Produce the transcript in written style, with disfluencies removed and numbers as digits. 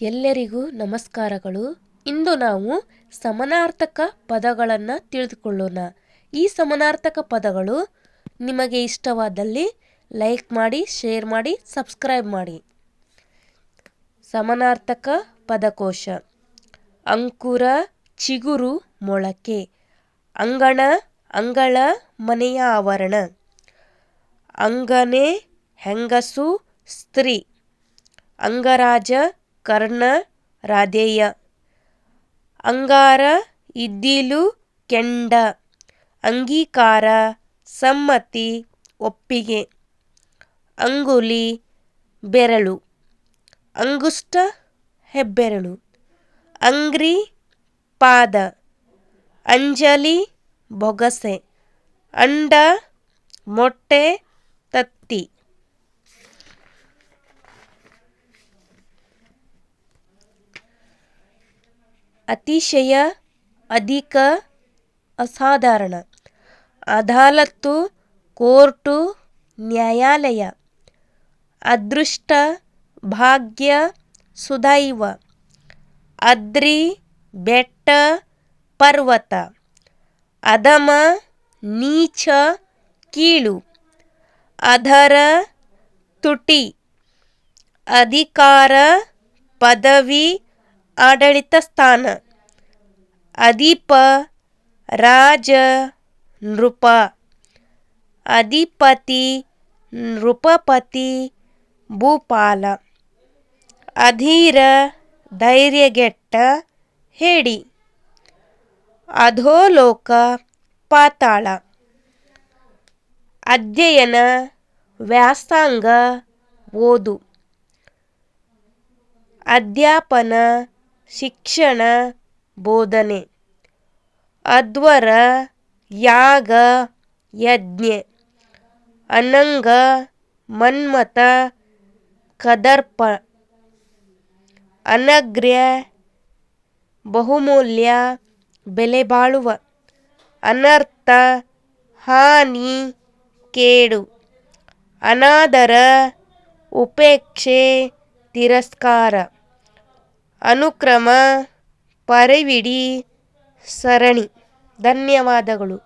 ಎಲ್ಲರಿಗೂ ನಮಸ್ಕಾರಗಳು. ಇಂದು ನಾವು ಸಮಾನಾರ್ಥಕ ಪದಗಳನ್ನು ತಿಳಿದುಕೊಳ್ಳೋಣ. ಈ ಸಮಾನಾರ್ಥಕ ಪದಗಳು ನಿಮಗೆ ಇಷ್ಟವಾದಲ್ಲಿ ಲೈಕ್ ಮಾಡಿ, ಶೇರ್ ಮಾಡಿ, ಸಬ್ಸ್ಕ್ರೈಬ್ ಮಾಡಿ. ಸಮಾನಾರ್ಥಕ ಪದಕೋಶ: ಅಂಕುರ, ಚಿಗುರು, ಮೊಳಕೆ. ಅಂಗಣ, ಅಂಗಳ, ಮನೆಯ ಆವರಣ. ಅಂಗನೆ, ಹೆಂಗಸು, ಸ್ತ್ರೀ. ಅಂಗರಾಜ, ಕರ್ಣ, ರಾಧೇಯ. ಅಂಗಾರ, ಇದ್ದಿಲು, ಕೆಂಡ. ಅಂಗೀಕಾರ, ಸಮ್ಮತಿ, ಒಪ್ಪಿಗೆ. ಅಂಗುಲಿ, ಬೆರಳು. ಅಂಗುಷ್ಟ, ಹೆಬ್ಬೆರಳು. ಅಂಗ್ರಿ, ಪಾದ. ಅಂಜಲಿ, ಬೊಗಸೆ. ಅಂಡ, ಮೊಟ್ಟೆ, ತತ್ತಿ. ಅತಿಶಯ, ಅಧಿಕ, ಅಸಾಧಾರಣ. ಅದಾಲತ್ತು, ಕೋರ್ಟು, ನ್ಯಾಯಾಲಯ. ಅದೃಷ್ಟ, ಭಾಗ್ಯ, ಸುದೈವ. ಅದ್ರಿ, ಬೆಟ್ಟ, ಪರ್ವತ. ಅಧಮ, ನೀಚ, ಕೀಳು. ಅಧರ, ತುಟಿ. ಅಧಿಕಾರ, ಪದವಿ, ಆಡಳಿತ ಸ್ಥಾನ. ಅಧಿಪ, ರಾಜ, ನೃಪ. ಅಧಿಪತಿ, ನೃಪಪತಿ, ಭೂಪಾಲ. ಅಧೀರ, ಧೈರ್ಯಗೆಟ್ಟ, ಹೇಡಿ. ಅಧೋಲೋಕ, ಪಾತಾಳ. ಅಧ್ಯಯನ, ವ್ಯಾಸಂಗ, ಓದು. ಅಧ್ಯಾಪನ, ಶಿಕ್ಷಣ, ಬೋಧನೆ. ಅಧ್ವರ, ಯಾಗ, ಯಜ್ಞ. ಅನಂಗ, ಮನ್ಮಥ, ಕದರ್ಪ. ಅನಗ್ರ್ಯ, ಬಹುಮೂಲ್ಯ, ಬೆಲೆಬಾಳುವ. ಅನರ್ಥ, ಹಾನಿ, ಕೇಡು. ಅನಾದರ, ಉಪೇಕ್ಷೆ, ತಿರಸ್ಕಾರ. ಅನುಕ್ರಮ, ಪರಿವಿಡಿ, ಸರಣಿ. ಧನ್ಯವಾದಗಳು.